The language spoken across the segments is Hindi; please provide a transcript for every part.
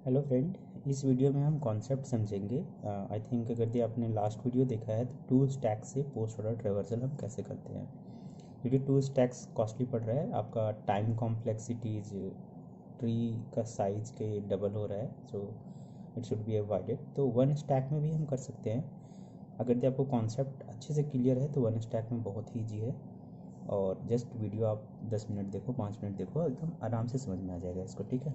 हेलो फ्रेंड, इस वीडियो में हम कॉन्सेप्ट समझेंगे। आई थिंक अगर ये आपने लास्ट वीडियो देखा है तो टू स्टैक से पोस्ट ऑर्डर ट्रेवर्सल हम कैसे करते हैं। क्योंकि टू स्टैक्स कॉस्टली पड़ रहा है, आपका टाइम कॉम्प्लेक्सिटीज ट्री का साइज के डबल हो रहा है, so it should be avoided. तो वन स्टैक में भी हम कर सकते हैं। अगर ये आपको कॉन्सेप्ट अच्छे से क्लियर है तो वन स्टैक में बहुत ही ईजी है। और जस्ट वीडियो आप 10 मिनट देखो, 5 मिनट देखो, एकदम आराम से समझ में आ जाएगा इसको, ठीक है।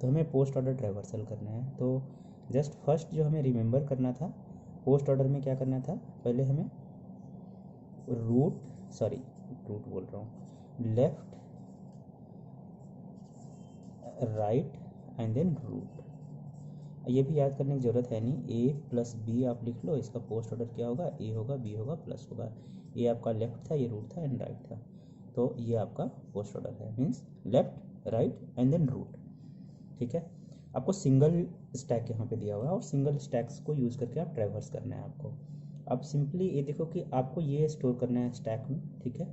तो हमें पोस्ट ऑर्डर ट्रेवर्सल करना है। तो जस्ट फर्स्ट जो हमें रिमेंबर करना था, पोस्ट ऑर्डर में क्या करना था, पहले हमें रूट बोल रहा हूँ, left right and then root. ये भी याद करने की ज़रूरत है नहीं, ए प्लस बी आप लिख लो, इसका पोस्ट ऑर्डर क्या होगा, ए होगा, बी होगा, प्लस होगा। ये आपका लेफ्ट था, ये रूट था एंड राइट था, तो ये आपका पोस्ट ऑर्डर है, means left right and then root, ठीक है। आपको सिंगल स्टैक यहाँ पे दिया हुआ है और सिंगल स्टैक्स को यूज़ करके आप ट्रैवर्स करना है आपको। अब सिंपली ये देखो कि आपको ये स्टोर करना है स्टैक में, ठीक है,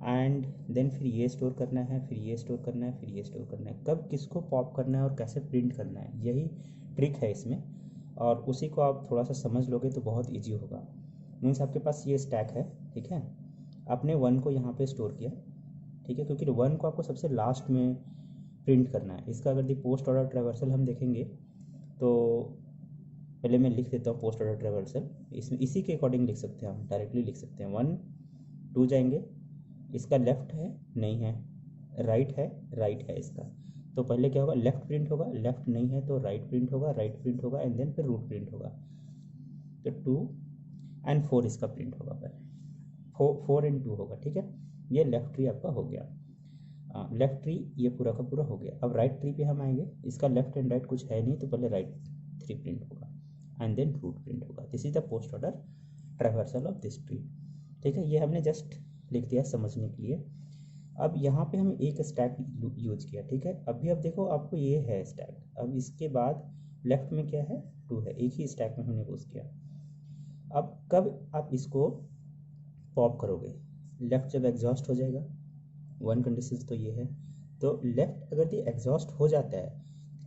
एंड देन फिर ये स्टोर करना है, फिर ये स्टोर करना है, फिर ये स्टोर करना है। कब किसको पॉप करना है और कैसे प्रिंट करना है, यही ट्रिक है इसमें, और उसी को आप थोड़ा सा समझ लोगे तो बहुत ईजी होगा। मीन्स आपके पास ये स्टैक है, ठीक है, आपने वन को यहाँ पे स्टोर किया, ठीक है, क्योंकि वन को आपको सबसे लास्ट में प्रिंट करना है। इसका अगर दी पोस्ट ऑर्डर ट्रेवर्सल हम देखेंगे तो पहले मैं लिख देता हूँ पोस्ट ऑर्डर ट्रेवर्सल, इसमें इसी के अकॉर्डिंग लिख सकते हैं, हम डायरेक्टली लिख सकते हैं। 1 2 जाएंगे, इसका लेफ्ट है नहीं है, राइट है इसका, तो पहले क्या होगा, लेफ्ट प्रिंट होगा, लेफ्ट नहीं है तो राइट प्रिंट होगा, राइट प्रिंट होगा एंड देन फिर रूट प्रिंट होगा। तो 2 एंड 4 इसका प्रिंट होगा, पहले 4 एंड 2 होगा, ठीक है। ये लेफ्ट ट्री आपका हो गया, लेफ्ट ट्री ये पूरा का पूरा हो गया। अब राइट ट्री पे हम आएंगे, इसका लेफ्ट एंड राइट कुछ है नहीं, तो पहले राइट 3 प्रिंट होगा एंड देन रूट प्रिंट होगा। This is the post order traversal of this tree, ठीक है। ये हमने जस्ट लिख दिया समझने के लिए। अब यहाँ पे हम एक स्टैक यूज किया, ठीक है। अभी अब देखो आपको ये है स्टैक, अब इसके बाद लेफ्ट में क्या है, 2 है, एक ही स्टैक में हमने यूज किया। अब कब आप इसको पॉप करोगे, लेफ्ट जब एग्जॉस्ट हो जाएगा, वन कंडीशन तो ये है। तो लेफ्ट अगर ये एग्जॉस्ट हो जाता है,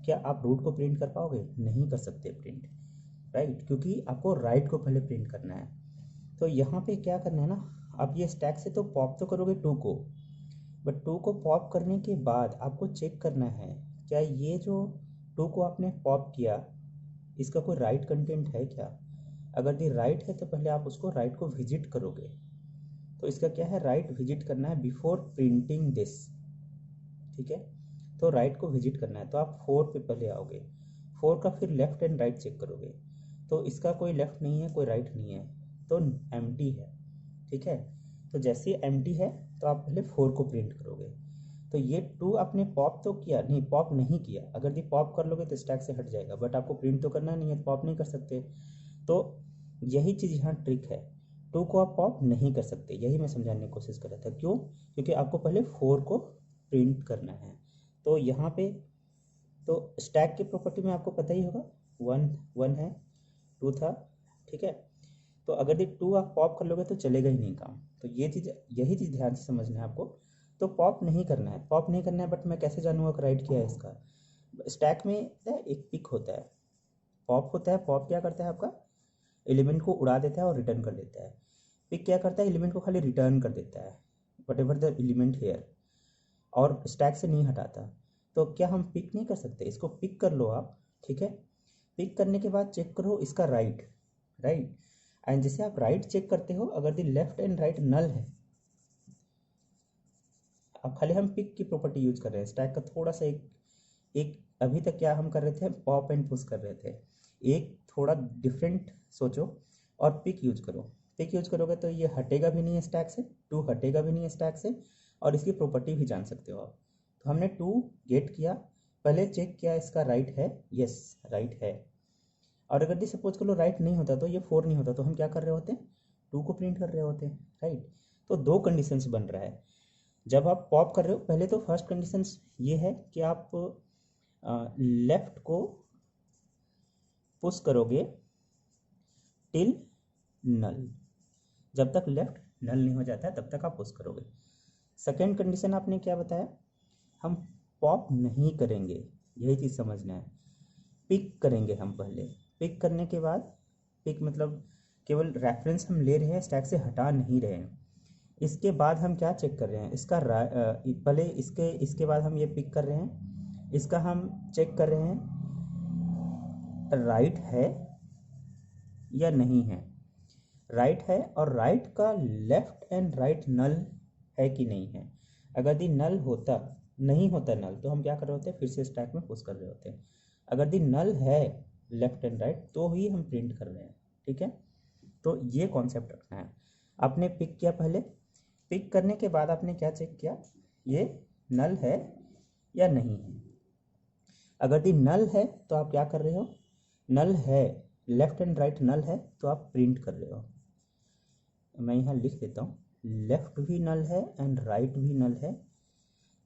क्या आप रूट को प्रिंट कर पाओगे, नहीं कर सकते प्रिंट, राइट, क्योंकि आपको राइट को पहले प्रिंट करना है। तो यहाँ पे क्या करना है ना, आप ये स्टैक से तो पॉप तो करोगे 2 को, बट 2 को पॉप करने के बाद आपको चेक करना है क्या ये जो 2 को आपने पॉप किया इसका कोई राइट कंटेंट है क्या। अगर ये राइट है तो पहले आप उसको राइट को विजिट करोगे। तो इसका क्या है, राइट विजिट करना है बिफोर प्रिंटिंग दिस, ठीक है। तो राइट को विजिट करना है, तो आप 4 पे पहले आओगे, 4 का फिर लेफ्ट एंड राइट चेक करोगे, तो इसका कोई लेफ्ट नहीं है, कोई राइट नहीं है, तो एम्प्टी है, ठीक है। तो जैसे एम्प्टी है तो आप पहले 4 को प्रिंट करोगे। तो ये 2 आपने पॉप तो किया नहीं, पॉप नहीं किया, अगर ये पॉप कर लोगे तो स्टैक से हट जाएगा, बट आपको प्रिंट तो करना नहीं है, पॉप नहीं कर सकते। तो यही चीज़ यहाँ ट्रिक है, 2 को आप पॉप नहीं कर सकते, यही मैं समझाने की कोशिश कर रहा था। क्यों, क्योंकि आपको पहले 4 को प्रिंट करना है। तो यहाँ पे तो स्टैक की प्रॉपर्टी में आपको पता ही होगा, 1 है, 2 था, ठीक है। तो अगर ये 2 आप पॉप कर लोगे तो चलेगा ही नहीं काम। तो ये चीज़, यही चीज़ ध्यान से समझना है आपको। तो पॉप नहीं करना है, पॉप नहीं करना है, बट मैं कैसे जानूँगा कि राइट क्या है इसका। स्टैक में एक पिक होता है, पॉप होता है, पॉप क्या करता है, आपका एलिमेंट को उड़ा देता है और रिटर्न कर देता है। पिक क्या करता है, एलिमेंट को खाली रिटर्न कर देता है, whatever the element here, और स्टैक से नहीं हटाता। तो क्या हम पिक नहीं कर सकते, इसको पिक कर लो आप, ठीक है। पिक करने के बाद चेक करो इसका राइट, एंड जैसे आप राइट चेक करते हो, अगर द लेफ्ट एंड राइट नल है, अब खाली हम पिक की प्रॉपर्टी यूज कर रहे हैं, स्टैक का थोड़ा सा एक अभी तक क्या हम कर रहे थे, पॉप एंड पुश कर रहे थे, एक थोड़ा डिफरेंट सोचो और पिक यूज करो। पिक यूज करोगे तो ये हटेगा भी नहीं है स्टैक से, 2 हटेगा भी नहीं है स्टैक से, और इसकी प्रॉपर्टी भी जान सकते हो आप। तो हमने 2 गेट किया, पहले चेक किया इसका राइट है, यस राइट है, और अगर दी सपोज करो राइट नहीं होता तो ये 4 नहीं होता, तो हम क्या कर रहे होते, 2 को प्रिंट कर रहे होते, राइट। तो 2 कंडीशंस बन रहा है जब आप पॉप कर रहे हो। पहले तो फर्स्ट कंडीशन ये है कि आप लेफ्ट को पुश करोगे टिल नल, जब तक लेफ्ट नल नहीं हो जाता है तब तक आप पुश करोगे। सेकेंड कंडीशन आपने क्या बताया, हम पॉप नहीं करेंगे, यही चीज़ समझना है। पिक करेंगे हम पहले। पिक करने के बाद, पिक मतलब केवल रेफरेंस हम ले रहे हैं, स्टैक से हटा नहीं रहे हैं। इसके बाद हम क्या चेक कर रहे हैं, इसका पहले इसके बाद हम ये पिक कर रहे हैं, इसका हम चेक कर रहे हैं राइट है या नहीं है। राइट है, और राइट का लेफ्ट एंड राइट नल है कि नहीं है। अगर दी नल होता, नहीं होता नल, तो हम क्या कर रहे होते हैं, फिर से स्टैक में पुश कर रहे होते हैं। अगर दी नल है लेफ्ट एंड राइट, तो ही हम प्रिंट कर रहे हैं। ठीक है, तो ये कॉन्सेप्ट रखना है। आपने पिक किया, पहले पिक करने के बाद आपने क्या चेक किया, ये नल है या नहीं है। अगर दी नल है तो आप क्या कर रहे हो, नल है, लेफ्ट एंड राइट नल है, तो आप प्रिंट कर रहे हो। मैं यहाँ लिख देता हूँ, लेफ्ट भी नल है एंड राइट भी नल है,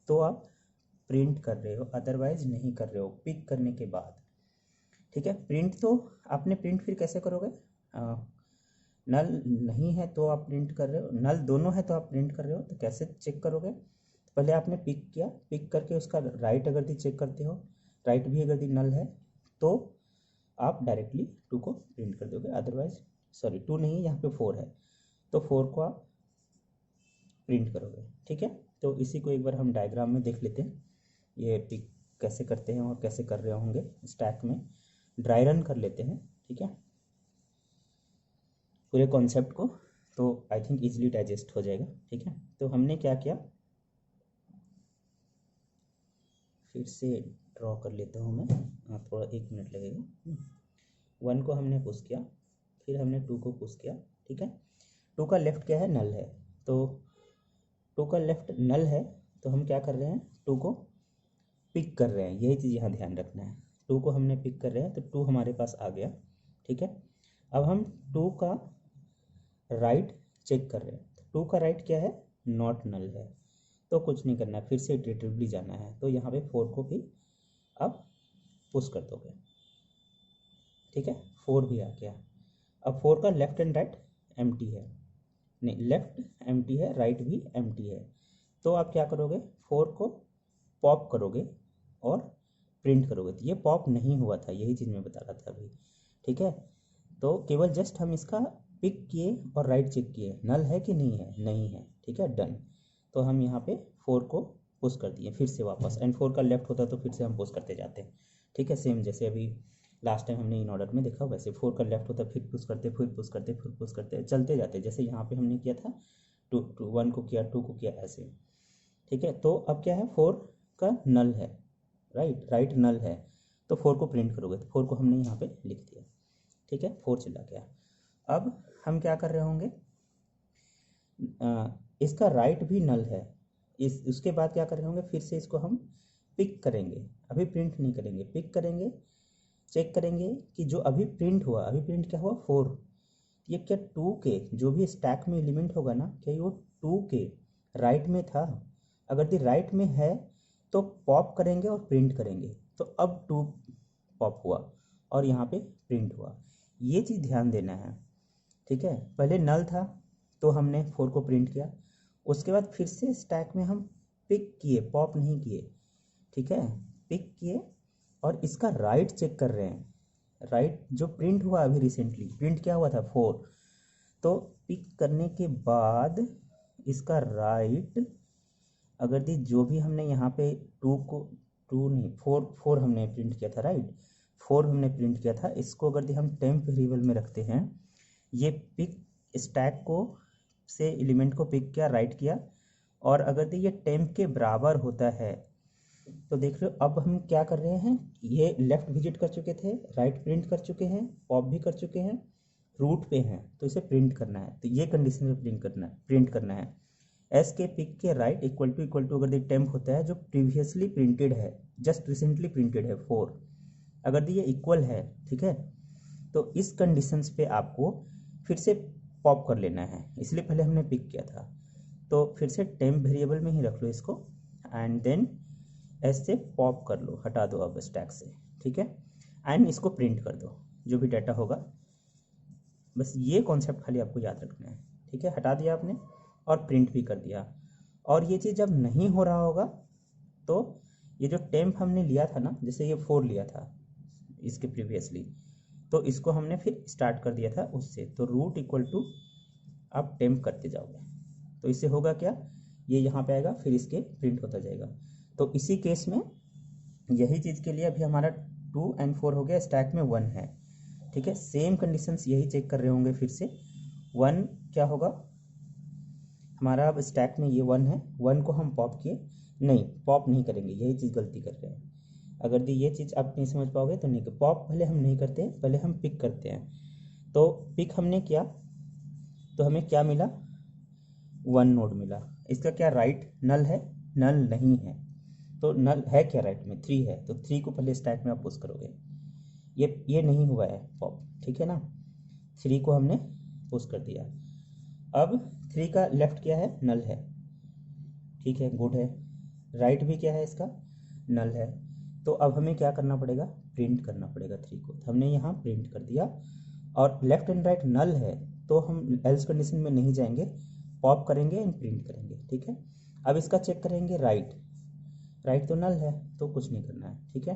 तो आप प्रिंट कर रहे हो, अदरवाइज नहीं कर रहे हो पिक करने के बाद। ठीक है, प्रिंट तो आपने प्रिंट फिर कैसे करोगे, नल नहीं है तो आप प्रिंट कर रहे हो, नल दोनों है तो आप प्रिंट कर रहे हो, तो कैसे चेक करोगे। तो पहले आपने पिक किया, पिक करके उसका राइट अगर दी चेक करते हो, राइट भी अगर दी नल है, तो आप डायरेक्टली 2 को प्रिंट कर दोगे। अदरवाइज, सॉरी 2 नहीं, यहाँ पे 4 है, तो 4 को आप प्रिंट करोगे। ठीक है, तो इसी को एक बार हम डायग्राम में देख लेते हैं, ये पिक कैसे करते हैं और कैसे कर रहे होंगे। स्टैक में ड्राई रन कर लेते हैं, ठीक है, पूरे कॉन्सेप्ट को, तो आई थिंक इजीली डाइजेस्ट हो जाएगा। ठीक है, तो हमने क्या किया, फिर से ड्रॉ कर लेता हूँ मैं, थोड़ा 1 मिनट लगेगा। 1 को हमने पुश किया, फिर हमने 2 को पुश किया। ठीक है, 2 का लेफ्ट क्या है, नल है, तो 2 का लेफ्ट नल है, तो हम क्या कर रहे हैं, 2 को पिक कर रहे हैं। यही चीज़ यहाँ ध्यान रखना है, 2 को हमने पिक कर रहे हैं, तो 2 हमारे पास आ गया। ठीक है, अब हम 2 का राइट चेक कर रहे हैं, तो 2 का राइट क्या है, नॉट नल है, तो कुछ नहीं करना है, फिर से इटरेटिवली जाना है। तो यहाँ पे 4 को भी अब पुश कर दोगे। ठीक है, 4 भी आ गया। अब 4 का लेफ्ट एंड राइट एम्प्टी है, नहीं, लेफ्ट एम्प्टी है, राइट भी एम्प्टी है, तो आप क्या करोगे, 4 को पॉप करोगे और प्रिंट करोगे। तो ये पॉप नहीं हुआ था, यही चीज़ मैं बता रहा था अभी। ठीक है, तो केवल जस्ट हम इसका पिक किए और राइट चेक किए, नल है कि नहीं है, नहीं है। ठीक है, डन। तो हम यहाँ पे 4 को पुश कर दिए फिर से वापस, एंड 4 का लेफ्ट होता तो फिर से हम पुश करते जाते हैं। ठीक है, सेम जैसे अभी लास्ट टाइम हमने इन ऑर्डर में देखा, वैसे 4 का लेफ्ट होता फिर पुश करते, फिर पुश करते, फिर पुश करते, चलते जाते, जैसे यहाँ पे हमने किया था, 1 को किया, 2 को किया, ऐसे। ठीक है, तो अब क्या है, 4 का नल है, राइट नल है, तो 4 को प्रिंट करोगे, तो 4 को हमने यहाँ पे लिख दिया। ठीक है, 4 चला गया। अब हम क्या कर रहे होंगे, इसका राइट भी नल है, उसके बाद क्या कर रहे होंगे, फिर से इसको हम पिक करेंगे, अभी प्रिंट नहीं करेंगे, पिक करेंगे, चेक करेंगे कि जो अभी प्रिंट हुआ, अभी प्रिंट क्या हुआ, 4, ये क्या 2 के जो भी स्टैक में एलिमेंट होगा ना, क्या वो 2 के राइट में था। अगर दी राइट में है तो पॉप करेंगे और प्रिंट करेंगे, तो अब 2 पॉप हुआ और यहाँ पे प्रिंट हुआ, ये चीज़ ध्यान देना है। ठीक है, पहले नल था तो हमने 4 को प्रिंट किया, उसके बाद फिर से स्टैक में हम पिक किए, पॉप नहीं किए। ठीक है, पिक किए और इसका राइट चेक कर रहे हैं, राइट जो प्रिंट हुआ अभी रिसेंटली, प्रिंट क्या हुआ था, 4, तो पिक करने के बाद इसका राइट, अगर दी जो भी हमने यहाँ पे 2 को, 2 नहीं, 4 हमने प्रिंट किया था, राइट 4 हमने प्रिंट किया था, इसको अगर दी हम टेम्प वेरिएबल में रखते हैं, ये पिक स्टैक को से एलिमेंट को पिक किया, राइट किया, और अगर दी ये टेम्प के बराबर होता है, तो देख रहे हो अब हम क्या कर रहे हैं, ये लेफ्ट विजिट कर चुके थे, राइट प्रिंट कर चुके हैं, पॉप भी कर चुके हैं, रूट पे हैं, तो इसे प्रिंट करना है, तो ये कंडीशन में प्रिंट करना है। एस के पिक के राइट इक्वल टू अगर दी टेम्प होता है जो प्रीवियसली प्रिंटेड है, जस्ट रिसेंटली प्रिंटेड है 4, अगर दी ये इक्वल है, ठीक है, तो इस कंडीशंस पे आपको फिर से पॉप कर लेना है, इसलिए पहले हमने पिक किया था, तो फिर से टेम्प वेरिएबल में ही रख लो इसको, एंड देन ऐसे पॉप कर लो, हटा दो अब स्टैक से। ठीक है, एंड इसको प्रिंट कर दो जो भी डाटा होगा, बस ये कॉन्सेप्ट खाली आपको याद रखना है। ठीक है, हटा दिया आपने और प्रिंट भी कर दिया, और ये चीज़ जब नहीं हो रहा होगा तो ये जो टेम्प हमने लिया था ना, जैसे ये 4 लिया था, इसके प्रीवियसली, तो इसको हमने फिर स्टार्ट कर दिया था उससे, तो रूट इक्वल टू आप टेम्प करते जाओगे तो इससे होगा क्या, ये यहाँ पे आएगा फिर इसके प्रिंट होता जाएगा। तो इसी केस में यही चीज़ के लिए अभी हमारा 2 और 4 हो गया, स्टैक में 1 है, ठीक है। सेम कंडीशंस यही चेक कर रहे होंगे फिर से। 1 क्या होगा हमारा, अब स्टैक में ये 1 है, 1 को हम पॉप किए, नहीं पॉप नहीं करेंगे, यही चीज़ गलती कर रहे हैं। अगर ये चीज़ आप नहीं समझ पाओगे तो नहीं, पॉप पहले हम नहीं करते, पहले हम पिक करते हैं। तो पिक हमने किया तो हमें क्या मिला, 1 नोड मिला। इसका क्या राइट नल है, नल नहीं है, तो नल है क्या राइट में, 3 है, तो 3 को पहले स्टैक में आप पुश करोगे, ये नहीं हुआ है पॉप, ठीक है ना। 3 को हमने पुश कर दिया, अब 3 का लेफ्ट क्या है, नल है, ठीक है, गुड है। राइट भी क्या है इसका, नल है। तो अब हमें क्या करना पड़ेगा, प्रिंट करना पड़ेगा 3 को, तो हमने यहाँ प्रिंट कर दिया। और लेफ्ट एंड राइट नल है तो हम एल्स कंडीशन में नहीं जाएंगे, पॉप करेंगे एंड प्रिंट करेंगे, ठीक है। अब इसका चेक करेंगे, राइट तो नल है तो कुछ नहीं करना है, ठीक है।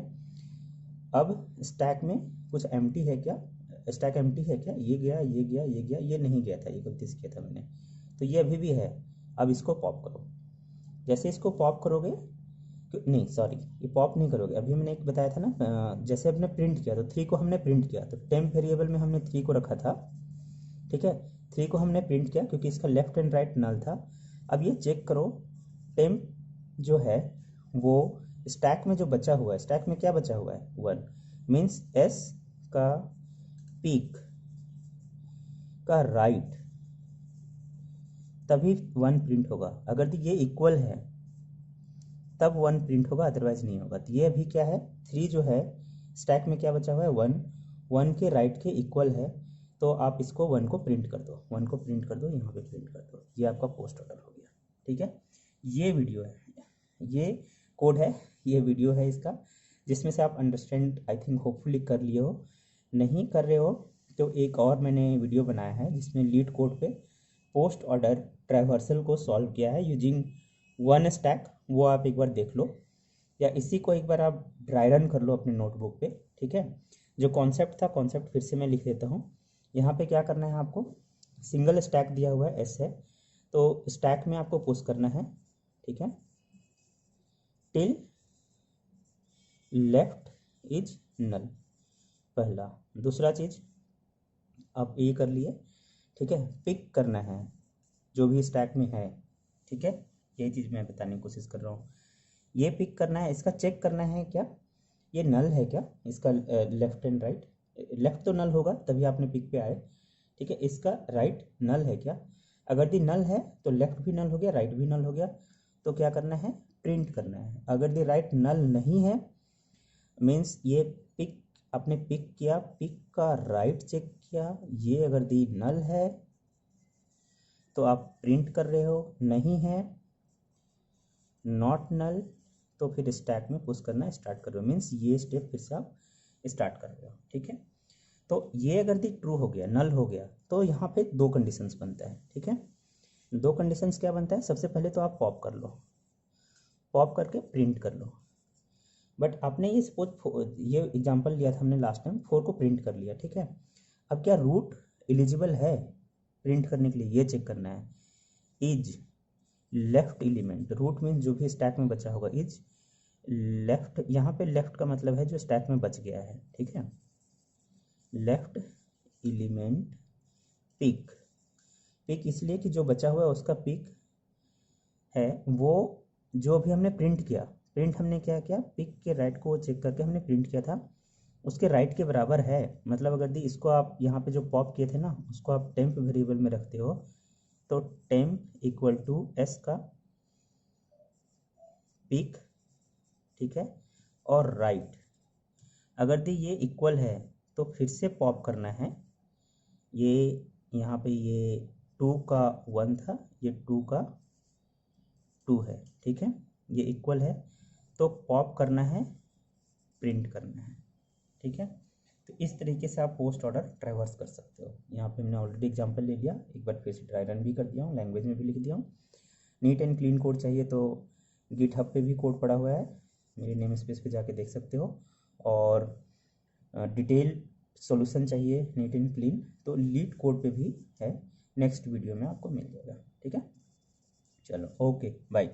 अब स्टैक में कुछ एम्प्टी है क्या, स्टैक एम्प्टी है क्या, ये गया ये गया ये गया, ये नहीं गया था, ये गलती से किया था मैंने, तो ये अभी भी है। अब इसको पॉप करो, जैसे इसको पॉप करोगे, नहीं सॉरी ये पॉप नहीं करोगे, अभी मैंने एक बताया था ना, जैसे हमने प्रिंट किया तो 3 को हमने प्रिंट किया, तो टेम्प वेरिएबल में हमने 3 को रखा था, ठीक है। 3 को हमने प्रिंट किया क्योंकि इसका लेफ्ट एंड राइट नल था। अब ये चेक करो, टेम्प जो है वो स्टैक में जो बचा हुआ है, स्टैक में क्या बचा हुआ है, 1, मीन्स एस का पीक का राइट तभी 1 प्रिंट होगा, अगर ये इक्वल है तब 1 प्रिंट होगा, अदरवाइज नहीं होगा। तो ये अभी क्या है, 3 जो है स्टैक में क्या बचा हुआ है, 1 के राइट के इक्वल है, तो आप इसको 1 को प्रिंट कर दो, 1 को प्रिंट कर दो, यहाँ पे प्रिंट कर दो, ये आपका पोस्ट ऑर्डर हो गया, ठीक है। ये वीडियो है, ये कोड है, ये वीडियो है इसका, जिसमें से आप अंडरस्टैंड आई थिंक होपफुली कर लिए हो। नहीं कर रहे हो तो एक और मैंने वीडियो बनाया है जिसमें लीड कोड पे पोस्ट ऑर्डर ट्रावर्सल को सॉल्व किया है यूजिंग 1 स्टैक, वो आप एक बार देख लो, या इसी को एक बार आप ड्राई रन कर लो अपने नोटबुक पे, ठीक है। जो कॉन्सेप्ट था, कॉन्सेप्ट फिर से मैं लिख देता हूँ। यहाँ पे क्या करना है आपको, सिंगल स्टैक दिया हुआ है, एस है, तो स्टैक में आपको पुश करना है, ठीक है, टिल लेफ्ट इज नल, पहला। दूसरा चीज आप ये कर लिए, ठीक है, पिक करना है जो भी स्टैक में है, ठीक है, यही चीज़ मैं बताने की कोशिश कर रहा हूँ। ये पिक करना है, इसका चेक करना है क्या ये नल है क्या, इसका लेफ्ट एंड राइट, लेफ्ट तो नल होगा तभी आपने पिक पे आए, ठीक है। इसका राइट नल है क्या, अगर दी नल है तो लेफ्ट भी नल हो गया, राइट भी नल हो गया, तो क्या करना है, प्रिंट करना है। अगर दी राइट नल नहीं है, मीन्स ये पिक आपने पिक किया, पिक का राइट चेक किया, ये अगर दी नल है तो आप प्रिंट कर रहे हो, नहीं है नॉट नल तो फिर स्टैक में पुश करना स्टार्ट कर रहे हो, मीन्स ये स्टेप फिर से आप स्टार्ट कर रहे हो, ठीक है। तो ये अगर दी ट्रू हो गया, नल हो गया, तो यहाँ पे 2 कंडीशंस बनता है, ठीक है। 2 कंडीशंस क्या बनता है, सबसे पहले तो आप पॉप कर लो, पॉप करके प्रिंट कर लो। बट आपने ये सपोज ये एग्जांपल लिया था हमने लास्ट टाइम, 4 को प्रिंट कर लिया, ठीक है। अब क्या रूट एलिजिबल है प्रिंट करने के लिए, ये चेक करना है। Is left element, root means जो भी स्टैक में बचा होगा, इज लेफ्ट, यहाँ पे लेफ्ट का मतलब है जो स्टैक में बच गया है, ठीक है। लेफ्ट एलिमेंट पिक, पिक इसलिए कि जो बचा हुआ है उसका पिक है, वो जो भी हमने प्रिंट किया, प्रिंट हमने क्या किया, पिक के राइट को चेक करके हमने प्रिंट किया था, उसके राइट के बराबर है। मतलब अगर दी इसको आप यहाँ पे जो पॉप किए थे ना, उसको आप टेम्प वेरिएबल में रखते हो, तो टेम्प इक्वल टू एस का पिक, ठीक है, और राइट। अगर दी ये इक्वल है तो फिर से पॉप करना है, ये यहाँ पे ये 2 का 1 था, ये 2 का 2 है, ठीक है, ये इक्वल है तो पॉप करना है, प्रिंट करना है, ठीक है। तो इस तरीके से आप पोस्ट ऑर्डर ट्रैवर्स कर सकते हो। यहाँ पे मैंने ऑलरेडी एग्जांपल ले लिया, एक बार फिर से ड्राई रन भी कर दिया हूँ, लैंग्वेज में भी लिख दिया हूँ। नीट एंड क्लीन कोड चाहिए तो गिटहब पे भी कोड पड़ा हुआ है, मेरे नेम स्पेस पे जाके देख सकते हो। और डिटेल सॉल्यूशन चाहिए नीट एंड क्लीन तो लीड कोड पे भी है, नेक्स्ट वीडियो में आपको मिल जाएगा। ठीक है, चलो ओके बाय।